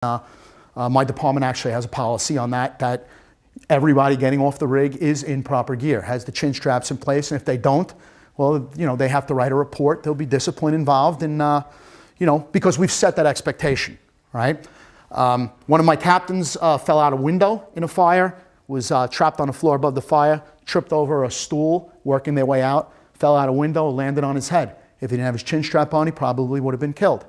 My department actually has a policy on that everybody getting off the rig is in proper gear, has the chin straps in place, and if they don't, well, they have to write a report. There'll be discipline involved, and because we've set that expectation, right? One of my captains fell out a window in a fire, was trapped on the floor above the fire, tripped over a stool, working their way out, fell out a window, landed on his head. If he didn't have his chin strap on, he probably would have been killed.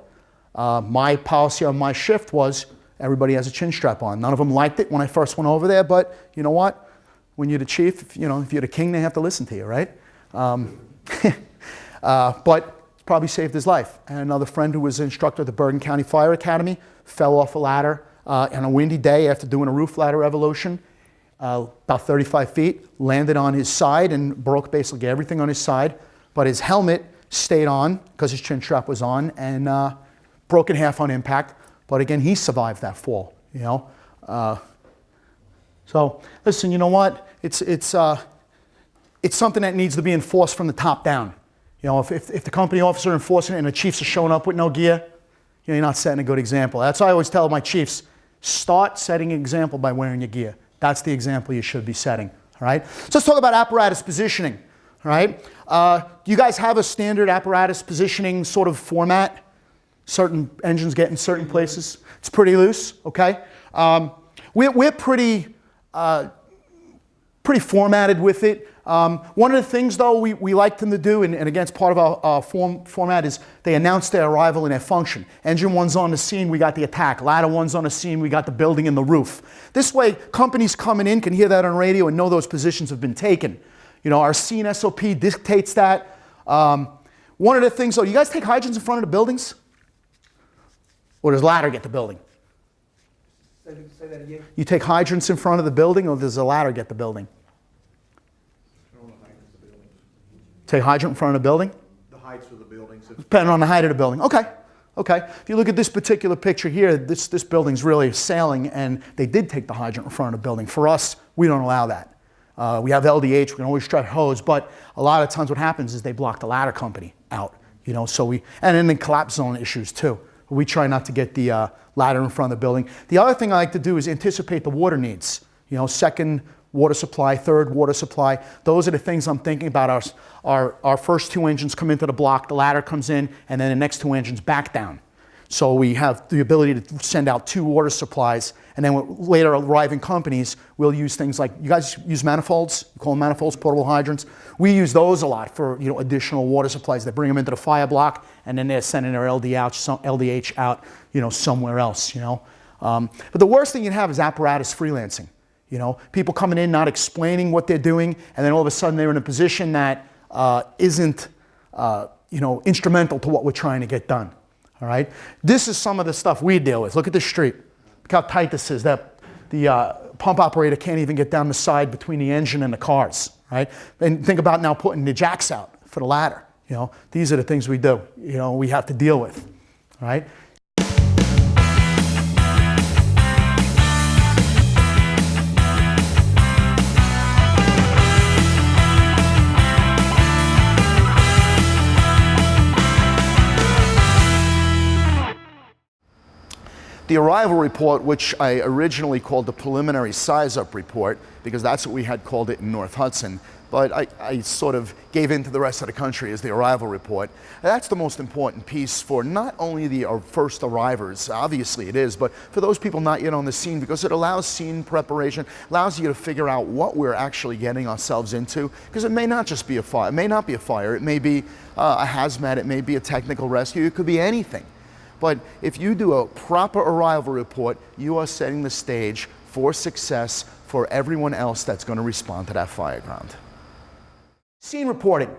My policy on my shift was everybody has a chin strap on. None of them liked it when I first went over there, but you know what? When you're the chief, if you're the king, they have to listen to you, right? But it probably saved his life. And another friend who was an instructor at the Bergen County Fire Academy fell off a ladder on a windy day after doing a roof ladder evolution, about 35 feet, landed on his side and broke basically everything on his side, but his helmet stayed on because his chin strap was on, and broke in half on impact. But again, he survived that fall, So listen, you know what? It's something that needs to be enforced from the top down. If the company officer enforcing it and the chiefs are showing up with no gear, you're not setting a good example. That's why I always tell my chiefs, start setting an example by wearing your gear. That's the example you should be setting, all right? So let's talk about apparatus positioning, all right? Do you guys have a standard apparatus positioning sort of format? Certain engines get in certain places. It's pretty loose, okay? We're pretty formatted with it. One of the things, though, we like them to do, and again, it's part of our format, is they announce their arrival and their function. Engine 1's on the scene, we got the attack. Ladder 1's on the scene, we got the building and the roof. This way, companies coming in can hear that on radio and know those positions have been taken. Our scene SOP dictates that. One of the things, though, you guys take hydrants in front of the buildings? Or does ladder get the building? Say that again. You take hydrants in front of the building, or does the ladder get the building? Take hydrant in front of the building? The heights of the buildings. Depending on the height of the building. Okay. If you look at this particular picture here, this building's really sailing, and they did take the hydrant in front of the building. For us, we don't allow that. We have LDH, we can always try hose, but a lot of times what happens is they block the ladder company out. And then the collapse zone issues too. We try not to get the ladder in front of the building. The other thing I like to do is anticipate the water needs. Second water supply, third water supply. Those are the things I'm thinking about. Our first two engines come into the block, the ladder comes in, and then the next two engines back down. So we have the ability to send out two water supplies, and then with later arriving companies, we'll use things like, you guys use manifolds? You call them manifolds, portable hydrants? We use those a lot for additional water supplies. They bring them into the fire block, and then they're sending their LDH out somewhere else. But the worst thing you have is apparatus freelancing. People coming in, not explaining what they're doing, and then all of a sudden they're in a position that isn't instrumental to what we're trying to get done. All right? This is some of the stuff we deal with. Look at this street. Look how tight this is. The pump operator can't even get down the side between the engine and the cars. Right? And think about now putting the jacks out for the ladder. These are the things we do. We have to deal with. All right? The arrival report, which I originally called the preliminary size-up report, because that's what we had called it in North Hudson, but I sort of gave in to the rest of the country as the arrival report. That's the most important piece for not only the first arrivers, obviously it is, but for those people not yet on the scene, because it allows scene preparation, allows you to figure out what we're actually getting ourselves into, because it may not just be a fire, it may not be a fire, it may be a hazmat, it may be a technical rescue, it could be anything. But if you do a proper arrival report, you are setting the stage for success for everyone else that's going to respond to that fireground. Scene reporting.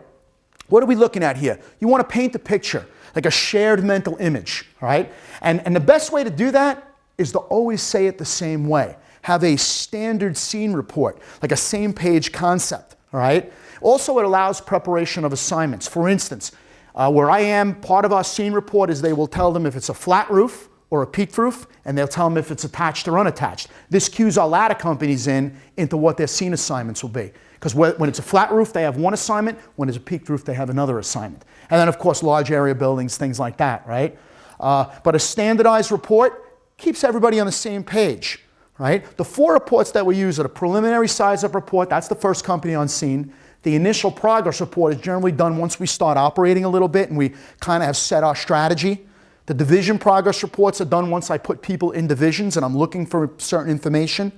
What are we looking at here? You want to paint a picture, like a shared mental image, all right? And the best way to do that is to always say it the same way. Have a standard scene report, like a same-page concept, all right? Also, it allows preparation of assignments. For instance, where I am, part of our scene report is they will tell them if it's a flat roof or a peaked roof, and they'll tell them if it's attached or unattached. This cues our ladder companies into what their scene assignments will be. Because when it's a flat roof, they have one assignment. When it's a peaked roof, they have another assignment. And then, of course, large area buildings, things like that, right? But a standardized report keeps everybody on the same page, right? The 4 reports that we use are the preliminary size-up report. That's the first company on scene. The initial progress report is generally done once we start operating a little bit and we kind of have set our strategy. The division progress reports are done once I put people in divisions and I'm looking for certain information.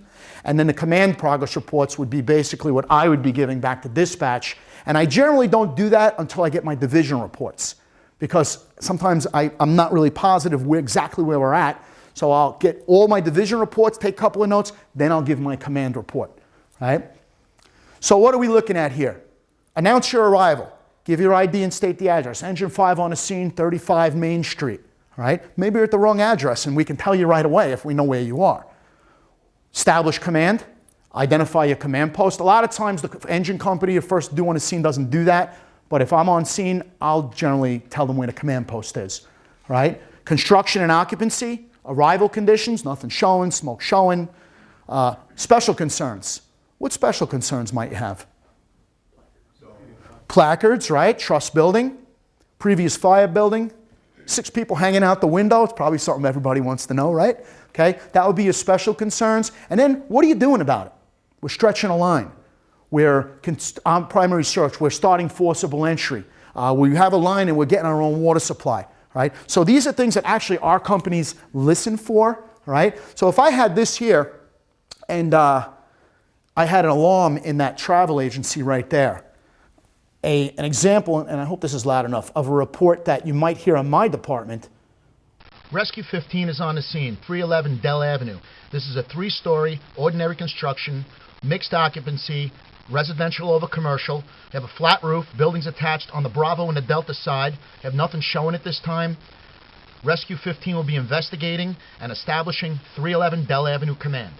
And then the command progress reports would be basically what I would be giving back to dispatch. And I generally don't do that until I get my division reports, because sometimes I'm not really positive exactly where we're at. So I'll get all my division reports, take a couple of notes, then I'll give my command report, right? So what are we looking at here? Announce your arrival. Give your ID and state the address. Engine 5 on the scene, 35 Main Street, right? Maybe you're at the wrong address and we can tell you right away if we know where you are. Establish command. Identify your command post. A lot of times the engine company you're first due on the scene doesn't do that, but if I'm on scene, I'll generally tell them where the command post is, right? Construction and occupancy, arrival conditions, nothing showing, smoke showing. Special concerns. What special concerns might you have? Placards, right? Truss building, previous fire building, 6 people hanging out the window. It's probably something everybody wants to know, right? Okay, that would be your special concerns. And then what are you doing about it? We're stretching a line. We're on primary search. We're starting forcible entry. We have a line and we're getting our own water supply, right? So these are things that actually our companies listen for, right? So if I had this here and I had an alarm in that travel agency right there, an example, and I hope this is loud enough, of a report that you might hear on my department. Rescue 15 is on the scene, 311 Dell Avenue. This is a 3-story, ordinary construction, mixed occupancy, residential over commercial. They have a flat roof, buildings attached on the Bravo and the Delta side. They have nothing showing at this time. Rescue 15 will be investigating and establishing 311 Dell Avenue command.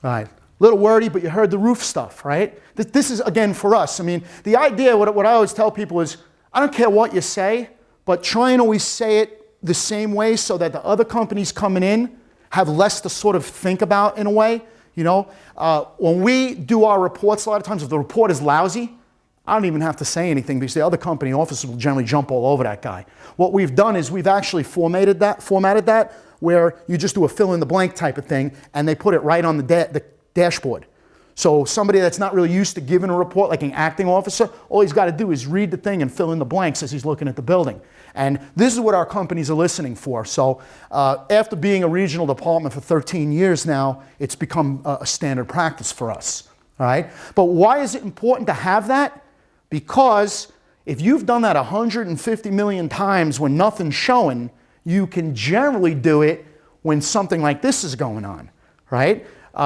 All right. Little wordy, but you heard the roof stuff, right? This is, again, for us. I mean, the idea, what I always tell people is, I don't care what you say, but try and always say it the same way so that the other companies coming in have less to sort of think about in a way. You know, when we do our reports, a lot of times if the report is lousy, I don't even have to say anything because the other company officers will generally jump all over that guy. What we've done is we've actually formatted that where you just do a fill in the blank type of thing and they put it right on the dashboard. So somebody that's not really used to giving a report, like an acting officer, all he's got to do is read the thing and fill in the blanks as he's looking at the building. And this is what our companies are listening for. So after being a regional department for 13 years now, it's become a standard practice for us. All right? But why is it important to have that? Because if you've done that 150 million times when nothing's showing, you can generally do it when something like this is going on, right?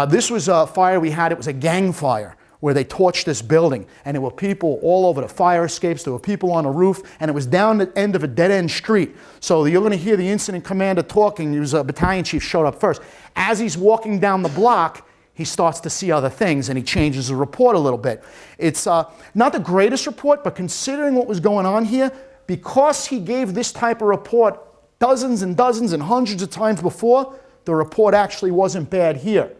This was a fire we had. It was a gang fire where they torched this building, and there were people all over the fire escapes. There were people on the roof, and it was down the end of a dead-end street. So you're going to hear the incident commander talking. He was a battalion chief, showed up first. As he's walking down the block, he starts to see other things, and he changes the report a little bit. It's not the greatest report, but considering what was going on here, because he gave this type of report dozens and dozens and hundreds of times before, the report actually wasn't bad here.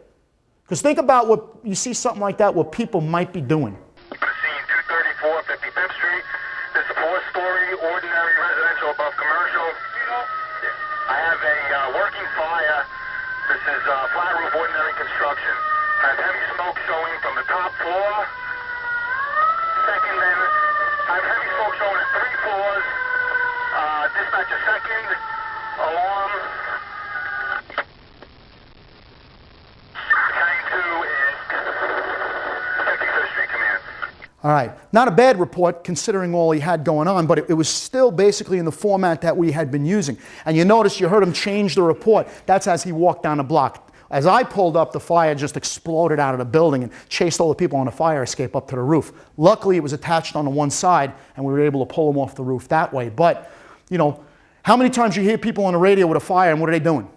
Because think about what you see something like that, what people might be doing. Scene 234, 55th Street. This is a 4-story, ordinary residential above commercial. I have a working fire. This is flat roof, ordinary construction. I have heavy smoke showing from the top floor. Second, then, I have heavy smoke showing at 3 floors. Dispatcher second, alarm. All right, not a bad report considering all he had going on, but it was still basically in the format that we had been using. And you notice you heard him change the report. That's as he walked down the block. As I pulled up, the fire just exploded out of the building and chased all the people on the fire escape up to the roof. Luckily, it was attached on the one side, and we were able to pull them off the roof that way. But, you know, how many times you hear people on the radio with a fire, and what are they doing?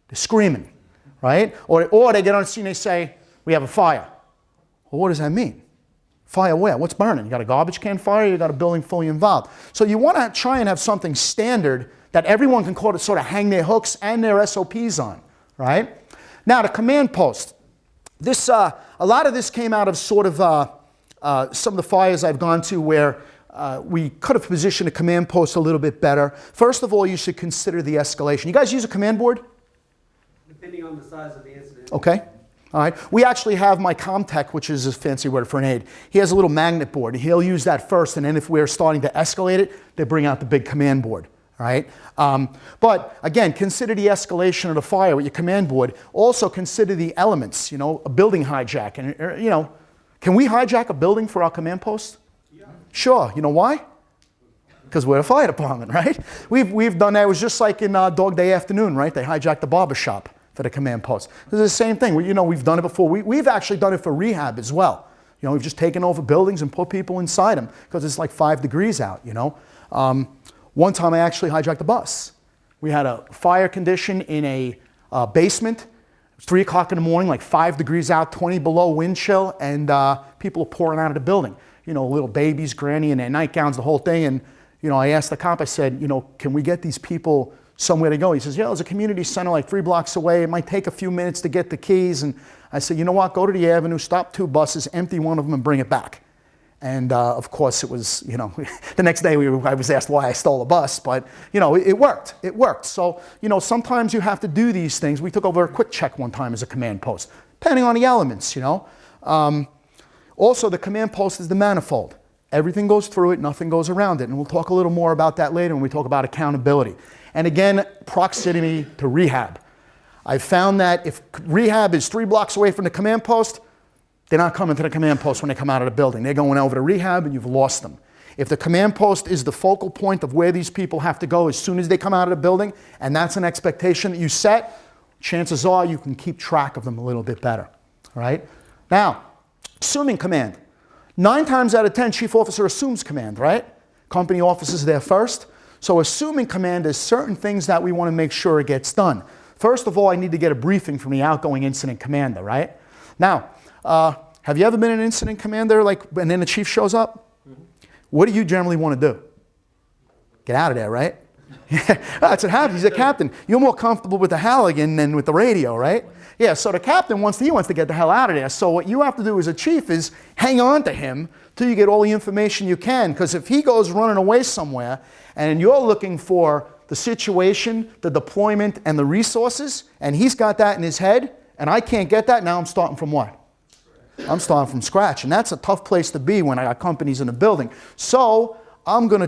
They're screaming, right? Or they get on the scene and they say, we have a fire. Well, what does that mean? Fire where? What's burning? You got a garbage can fire? You got a building fully involved. So you want to try and have something standard that everyone can sort of hang their hooks and their SOPs on, right? Now the command post. This, a lot of this came out of sort of some of the fires I've gone to where we could have positioned a command post a little bit better. First of all, you should consider the escalation. You guys use a command board? Depending on the size of the incident. Okay. All right. We actually have my ComTech, which is a fancy word for an aide. He has a little magnet board. He'll use that first, and then if we're starting to escalate it, they bring out the big command board. All right. But again, consider the escalation of the fire with your command board. Also consider the elements. You know, a building hijack, and you know, can we hijack a building for our command post? Yeah. Sure. You know why? Because we're a fire department, right? We've done that. It was just like in Dog Day Afternoon, right? They hijacked the barber shop for the command post. It's the same thing. You know, we've done it before. We've actually done it for rehab as well. You know, we've just taken over buildings and put people inside them because it's like 5 degrees out, you know. One time I actually hijacked a bus. We had a fire condition in a basement. It was 3 o'clock in the morning, like 5 degrees out, 20 below wind chill, and people are pouring out of the building. You know, little babies, granny in their nightgowns, the whole thing. And, you know, I asked the cop, I said, you know, can we get these people somewhere to go? He says, yeah, there's a community center like 3 blocks away. It might take a few minutes to get the keys. And I said, you know what, go to the avenue, stop 2 buses, empty one of them and bring it back. And of course it was, you know, the next day I was asked why I stole a bus, but you know, it worked, it worked. So, you know, sometimes you have to do these things. We took over a quick check one time as a command post, depending on the elements, you know. Also, the command post is the manifold. Everything goes through it, nothing goes around it. And we'll talk a little more about that later when we talk about accountability. And again, proximity to rehab. I've found that if rehab is 3 blocks away from the command post, they're not coming to the command post when they come out of the building. They're going over to rehab and you've lost them. If the command post is the focal point of where these people have to go as soon as they come out of the building, and that's an expectation that you set, chances are you can keep track of them a little bit better. All right? Now, assuming command. 9 times out of 10, chief officer assumes command, right? Company officers are there first. So assuming command, there's certain things that we want to make sure it gets done. First of all, I need to get a briefing from the outgoing incident commander, right? Now, have you ever been an incident commander, like, and then the chief shows up? Mm-hmm. What do you generally want to do? Get out of there, right? That's what happens. He's a captain. You're more comfortable with the Halligan than with the radio, right? Yeah, so the captain wants to get the hell out of there. So what you have to do as a chief is hang on to him till you get all the information you can, because if he goes running away somewhere and you're looking for the situation, the deployment, and the resources, and he's got that in his head, and I can't get that, now I'm starting from what? I'm starting from scratch, and that's a tough place to be when I got companies in the building. So I'm not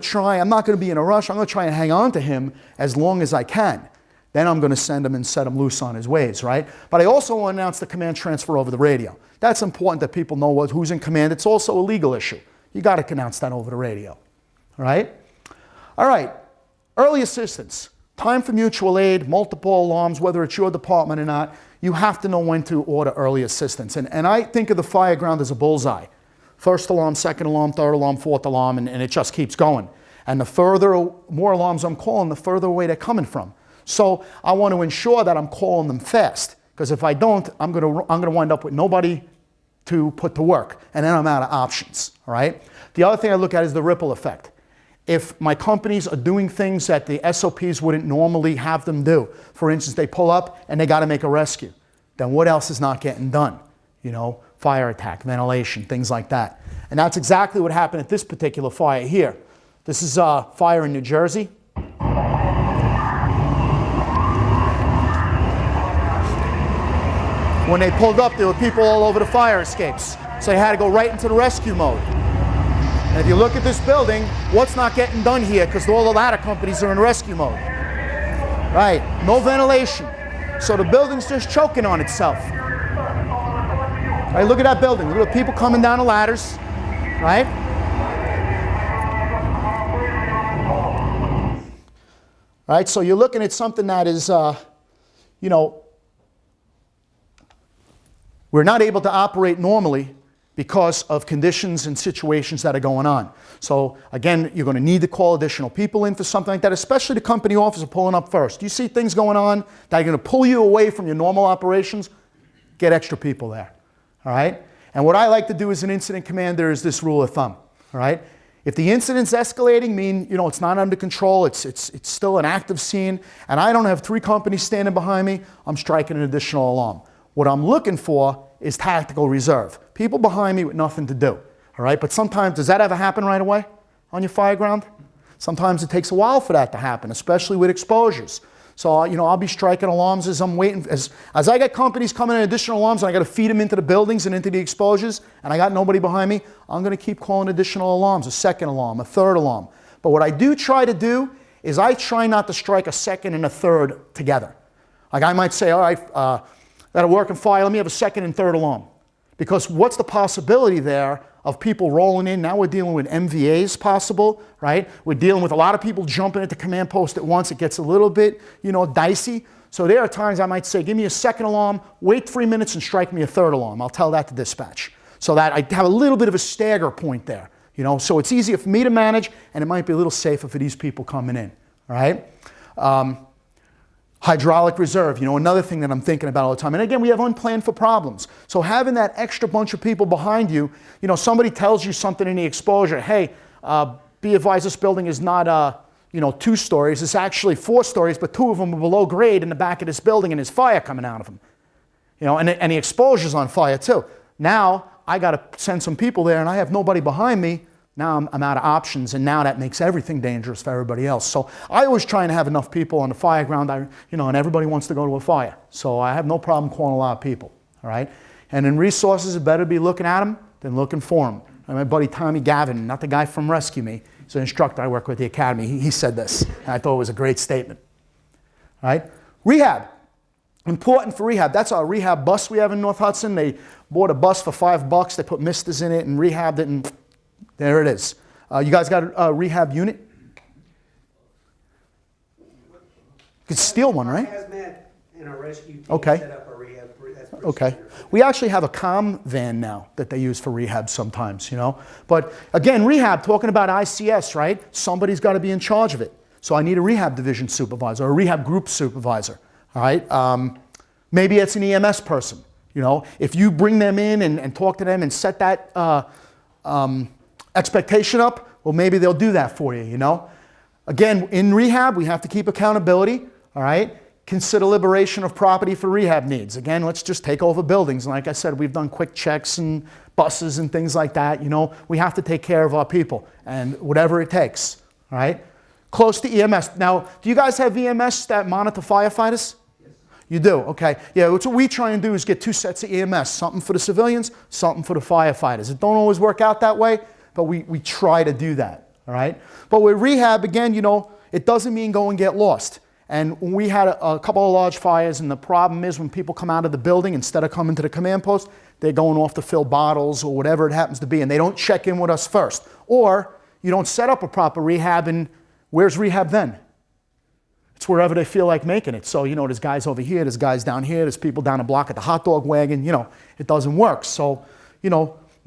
going to be in a rush. I'm going to try and hang on to him as long as I can. Then I'm going to send him and set him loose on his ways, right? But I also want to announce the command transfer over the radio. That's important that people know who's in command. It's also a legal issue. You got to announce that over the radio, all right? All right, early assistance. Time for mutual aid, multiple alarms, whether it's your department or not, you have to know when to order early assistance. And I think of the fire ground as a bullseye. First alarm, second alarm, third alarm, fourth alarm, and it just keeps going. And the more alarms I'm calling, the further away they're coming from. So I want to ensure that I'm calling them fast, because if I don't, I'm going to wind up with nobody to put to work, and then I'm out of options, all right? The other thing I look at is the ripple effect. If my companies are doing things that the SOPs wouldn't normally have them do, for instance, they pull up and they got to make a rescue, then what else is not getting done? You know, fire attack, ventilation, things like that. And that's exactly what happened at this particular fire here. This is a fire in New Jersey. When they pulled up, there were people all over the fire escapes. So they had to go right into the rescue mode. And if you look at this building, what's not getting done here? Because all the ladder companies are in rescue mode. Right, no ventilation. So the building's just choking on itself. Right, look at that building. Look at the people coming down the ladders, right? Right, so you're looking at something that is, you know, we're not able to operate normally because of conditions and situations that are going on. So again, you're going to need to call additional people in for something like that, especially the company officer pulling up first. You see things going on that are going to pull you away from your normal operations, get extra people there, all right? And what I like to do as an incident commander is this rule of thumb, all right? If the incident's escalating, you know, it's not under control, it's still an active scene, and I don't have 3 companies standing behind me, I'm striking an additional alarm. What I'm looking for is tactical reserve. People behind me with nothing to do, all right? But sometimes, does that ever happen right away on your fire ground? Sometimes it takes a while for that to happen, especially with exposures. So, I'll be striking alarms as I'm waiting. As I get companies coming in additional alarms and I got to feed them into the buildings and into the exposures, and I got nobody behind me, I'm going to keep calling additional alarms, a second alarm, a third alarm. But what I do try to do is I try not to strike a second and a third together. Like I might say, all right, got a working fire, let me have a second and third alarm. Because what's the possibility there of people rolling in? Now we're dealing with MVAs possible, right? We're dealing with a lot of people jumping at the command post at once. It gets a little bit, dicey. So there are times I might say, give me a second alarm, wait 3 minutes and strike me a third alarm. I'll tell that to dispatch. So that I have a little bit of a stagger point there, so it's easier for me to manage and it might be a little safer for these people coming in, all right? Hydraulic reserve, another thing that I'm thinking about all the time. And again, we have unplanned for problems. So having that extra bunch of people behind you, somebody tells you something in the exposure, hey, be advised this building is not, 2 stories, it's actually 4 stories, but 2 of them are below grade in the back of this building and there's fire coming out of them. And the exposure's on fire too. Now, I got to send some people there and I have nobody behind me. Now I'm out of options, and now that makes everything dangerous for everybody else. So I always try and have enough people on the fire ground, and everybody wants to go to a fire. So I have no problem calling a lot of people, all right? And in resources, it better be looking at them than looking for them. My buddy Tommy Gavin, not the guy from Rescue Me, he's an instructor I work with at the academy. He said this, and I thought it was a great statement, all right? Rehab, important for rehab. That's our rehab bus we have in North Hudson. They bought a bus for $5. They put misters in it and rehabbed it, and there it is. You guys got a rehab unit? You could steal one, right? Hazmat and a rescue team Okay. set up a rehab. That's pretty Okay. standard. We actually have a comm van now that they use for rehab sometimes, But again, rehab, talking about ICS, right? Somebody's got to be in charge of it. So I need a rehab division supervisor or a rehab group supervisor, all right? Maybe it's an EMS person, If you bring them in and talk to them and set that expectation up, well, maybe they'll do that for you, Again, in rehab, we have to keep accountability, all right? Consider liberation of property for rehab needs. Again, let's just take over buildings. And like I said, we've done quick checks and buses and things like that, We have to take care of our people and whatever it takes, all right? Close to EMS. Now, do you guys have EMS that monitor firefighters? Yes. You do, okay. Yeah, what we try and do is get 2 sets of EMS, something for the civilians, something for the firefighters. It don't always work out that way, but we try to do that, all right? But with rehab, again, it doesn't mean go and get lost. And when we had a couple of large fires, and the problem is when people come out of the building, instead of coming to the command post, they're going off to fill bottles or whatever it happens to be, and they don't check in with us first. Or you don't set up a proper rehab, and where's rehab then? It's wherever they feel like making it. So, there's guys over here, there's guys down here, there's people down the block at the hot dog wagon, it doesn't work. So,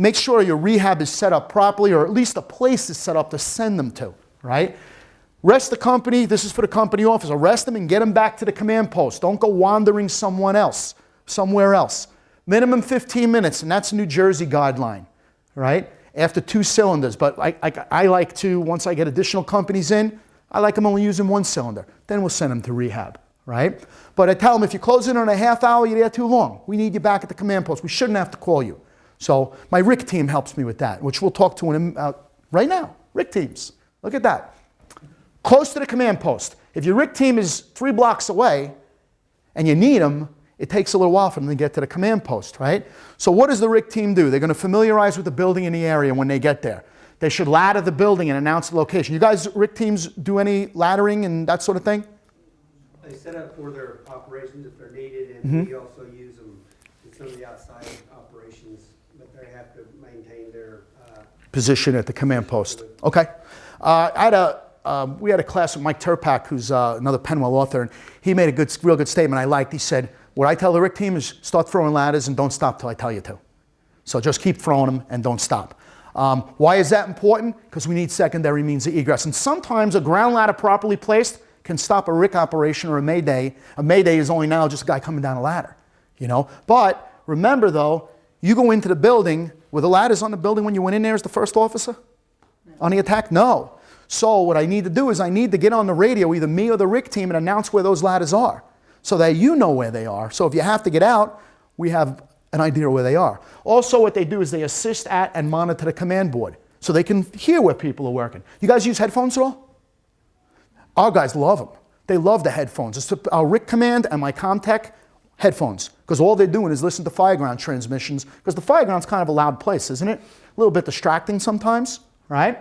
make sure your rehab is set up properly, or at least a place is set up to send them to, right? Rest the company, this is for the company office, arrest them and get them back to the command post. Don't go wandering somewhere else. Minimum 15 minutes, and that's a New Jersey guideline, right? After 2 cylinders, but I like to, once I get additional companies in, I like them only using 1 cylinder. Then we'll send them to rehab, right? But I tell them, if you close in on a half hour, you're there too long. We need you back at the command post. We shouldn't have to call you. So my RIC team helps me with that, which we'll talk to in right now. RIC teams, look at that. Close to the command post. If your RIC team is 3 blocks away and you need them, it takes a little while for them to get to the command post, right? So what does the RIC team do? They're going to familiarize with the building in the area when they get there. They should ladder the building and announce the location. You guys, RIC teams, do any laddering and that sort of thing? They set up for their operations if they're needed, and we also use them in some of the outside operations, but they have to maintain their Position at the command post. Okay. We had a class with Mike Turpak, who's another Penwell author, and he made a real good statement I liked. He said, what I tell the RIC team is start throwing ladders and don't stop till I tell you to. So just keep throwing them and don't stop. Why is that important? Because we need secondary means of egress. And sometimes a ground ladder properly placed can stop a RIC operation or a mayday. A mayday is only now just a guy coming down a ladder, But remember though, you go into the building, were the ladders on the building when you went in there as the first officer? No. On the attack? No. So what I need to do is I need to get on the radio, either me or the RIC team, and announce where those ladders are so that you know where they are. So if you have to get out, we have an idea where they are. Also, what they do is they assist at and monitor the command board so they can hear where people are working. You guys use headphones at all? Our guys love them. They love the headphones. It's our RIC command and my Comtech headphones, because all they're doing is listen to Fireground transmissions, because the Fireground's kind of a loud place, isn't it? A little bit distracting sometimes, right?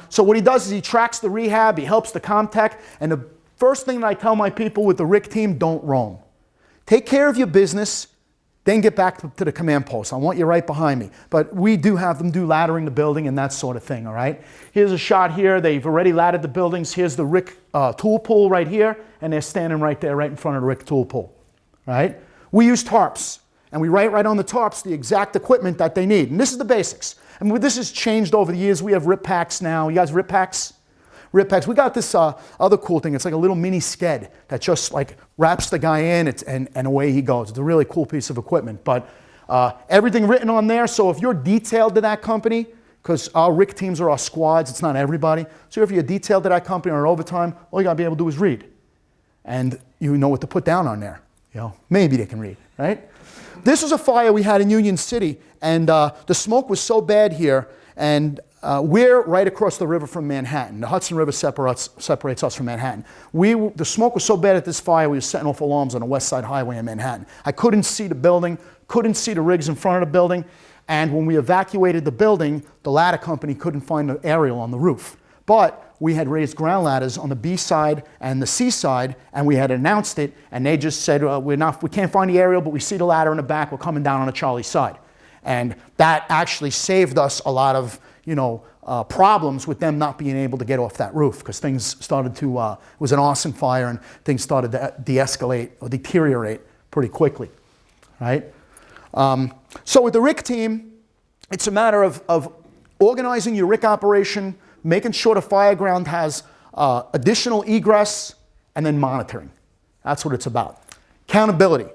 So what he does is he tracks the rehab, he helps the Comtech, and the first thing that I tell my people with the RIC team, don't roam. Take care of your business, then get back to the command post. I want you right behind me. But we do have them do laddering the building and that sort of thing, all right? Here's a shot here. They've already laddered the buildings. Here's the RIC tool pool right here, and they're standing right there, right in front of the RIC tool pool, right? We use tarps, and we write right on the tarps the exact equipment that they need. And this is the basics. I mean, this has changed over the years. We have RIP packs now. You guys RIP packs? RIP packs. We got this other cool thing. It's like a little mini sked that just like wraps the guy in and away he goes. It's a really cool piece of equipment. But everything written on there. So if you're detailed to that company, because our RIC teams are our squads, it's not everybody. So if you're detailed to that company or overtime, all you got to be able to do is read. And you know what to put down on there. You know, maybe they can read, right? This was a fire we had in Union City, and the smoke was so bad here, and we're right across the river from Manhattan. The Hudson River separates us from Manhattan. The smoke was so bad at this fire, we were setting off alarms on the West Side Highway in Manhattan. I couldn't see the building, couldn't see the rigs in front of the building, and when we evacuated the building, the ladder company couldn't find the aerial on the roof. But we had raised ground ladders on the B side and the C side, and we had announced it, and they just said, we can't find the aerial, but we see the ladder in the back, we're coming down on the Charlie side. And that actually saved us a lot of, problems with them not being able to get off that roof, because things started to, it was an arson fire, and things started to de-escalate or deteriorate pretty quickly, right? So with the RIC team, it's a matter of organizing your RIC operation, making sure the fireground has additional egress, and then monitoring. That's what it's about. Accountability.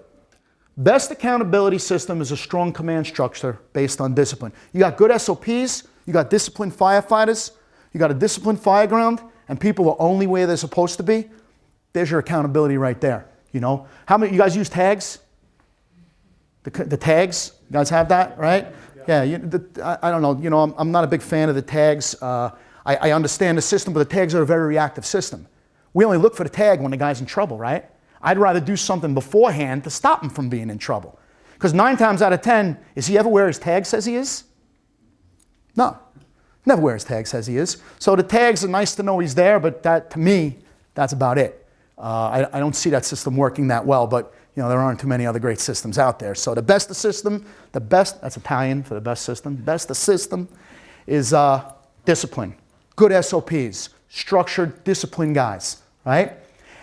Best accountability system is a strong command structure based on discipline. You got good SOPs, you got disciplined firefighters, you got a disciplined fireground, and people are only where they're supposed to be. There's your accountability right there. How many you guys use tags? The tags, you guys have that, right? Yeah. I don't know. I'm not a big fan of the tags. I understand the system, but the tags are a very reactive system. We only look for the tag when the guy's in trouble, right? I'd rather do something beforehand to stop him from being in trouble. Because 9 times out of 10, is he ever where his tag says he is? No. Never where his tag says he is. So the tags are nice to know he's there, but that, to me, that's about it. I don't see that system working that well, but there aren't too many other great systems out there. So the best system, that's Italian for the best system, best system is discipline. Good SOPs, structured, disciplined guys, right?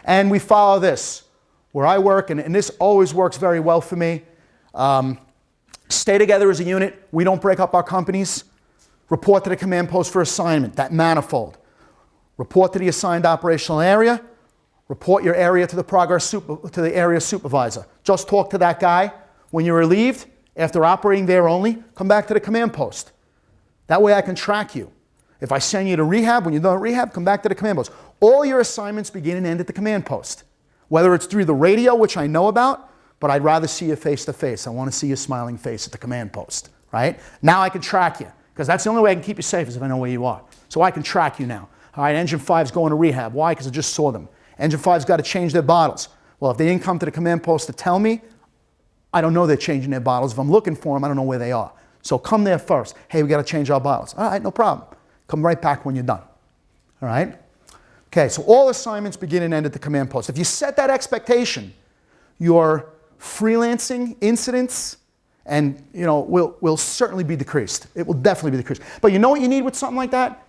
And we follow this. Where I work, and this always works very well for me, stay together as a unit. We don't break up our companies. Report to the command post for assignment, that manifold. Report to the assigned operational area. Report your area to the area supervisor. Just talk to that guy. When you're relieved, after operating there only, come back to the command post. That way I can track you. If I send you to rehab, when you're done at rehab, come back to the command post. All your assignments begin and end at the command post. Whether it's through the radio, which I know about, but I'd rather see you face to face. I want to see your smiling face at the command post, right? Now I can track you, because that's the only way I can keep you safe is if I know where you are. So I can track you now. All right, Engine 5's going to rehab. Why? Because I just saw them. Engine 5's got to change their bottles. Well, if they didn't come to the command post to tell me, I don't know they're changing their bottles. If I'm looking for them, I don't know where they are. So come there first. Hey, we got to change our bottles. All right, no problem. Come right back when you're done. All right? Okay, so all assignments begin and end at the command post. If you set that expectation, your freelancing incidents will certainly be decreased. It will definitely be decreased. But you know what you need with something like that?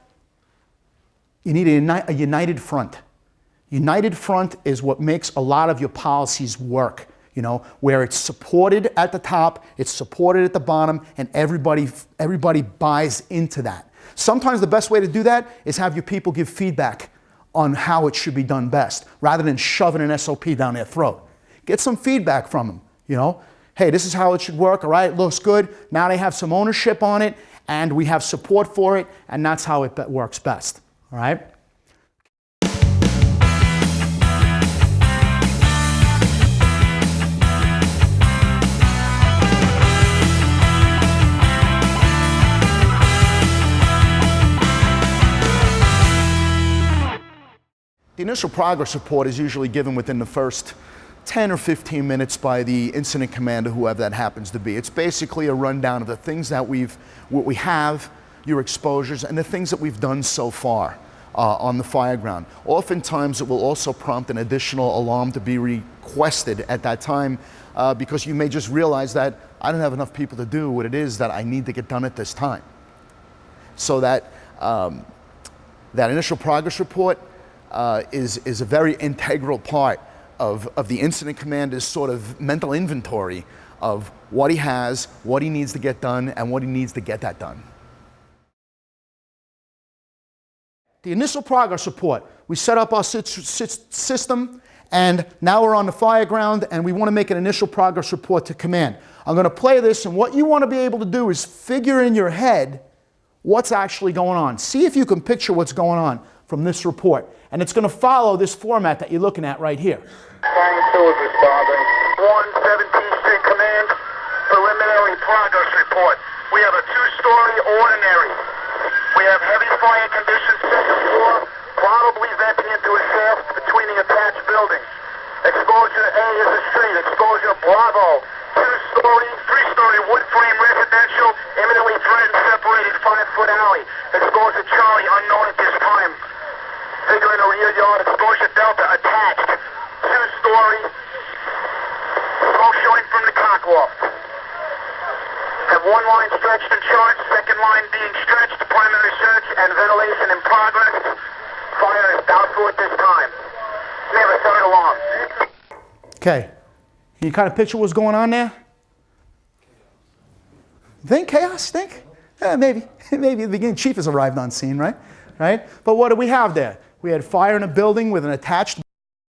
You need a united front. United front is what makes a lot of your policies work, where it's supported at the top, it's supported at the bottom, and everybody buys into that. Sometimes the best way to do that is have your people give feedback on how it should be done best, rather than shoving an SOP down their throat. Get some feedback from them, Hey, this is how it should work, all right, it looks good. Now they have some ownership on it, and we have support for it, and that's how it works best, all right? initial progress report is usually given within the first 10 or 15 minutes by the incident commander, whoever that happens to be. It's basically a rundown of the things that what we have, your exposures, and the things that we've done so far on the fire ground. Oftentimes, it will also prompt an additional alarm to be requested at that time because you may just realize that I don't have enough people to do what it is that I need to get done at this time. So that that initial progress report is a very integral part of the incident commander's sort of mental inventory of what he has, what he needs to get done, and what he needs to get that done. The initial progress report, we set up our system, and now we're on the fire ground, and we want to make an initial progress report to command. I'm going to play this, and what you want to be able to do is figure in your head what's actually going on. See if you can picture what's going on from this report. And it's going to follow this format that you're looking at right here. Fire 2 is responding. 117th Street Command, preliminary progress report. We have a 2-story ordinary. We have heavy fire conditions, second floor, probably venting into a shaft between the attached buildings. Exposure A is a street. Exposure Bravo, 2-story, 3-story wood frame residential, imminently threatened separated 5-foot alley. Exposure Charlie, unknown at this time. Figure in a rear yard, exposure Delta attached. 2-story, smoke showing from the cock loft. Have one line stretched and charged, second line being stretched, primary search and ventilation in progress. Fire is doubtful at this time. Never start alarm. Okay, can you kind of picture what's going on there? Think chaos, think? Maybe at the beginning, chief has arrived on scene, right? But what do we have there? We had fire in a building with an attached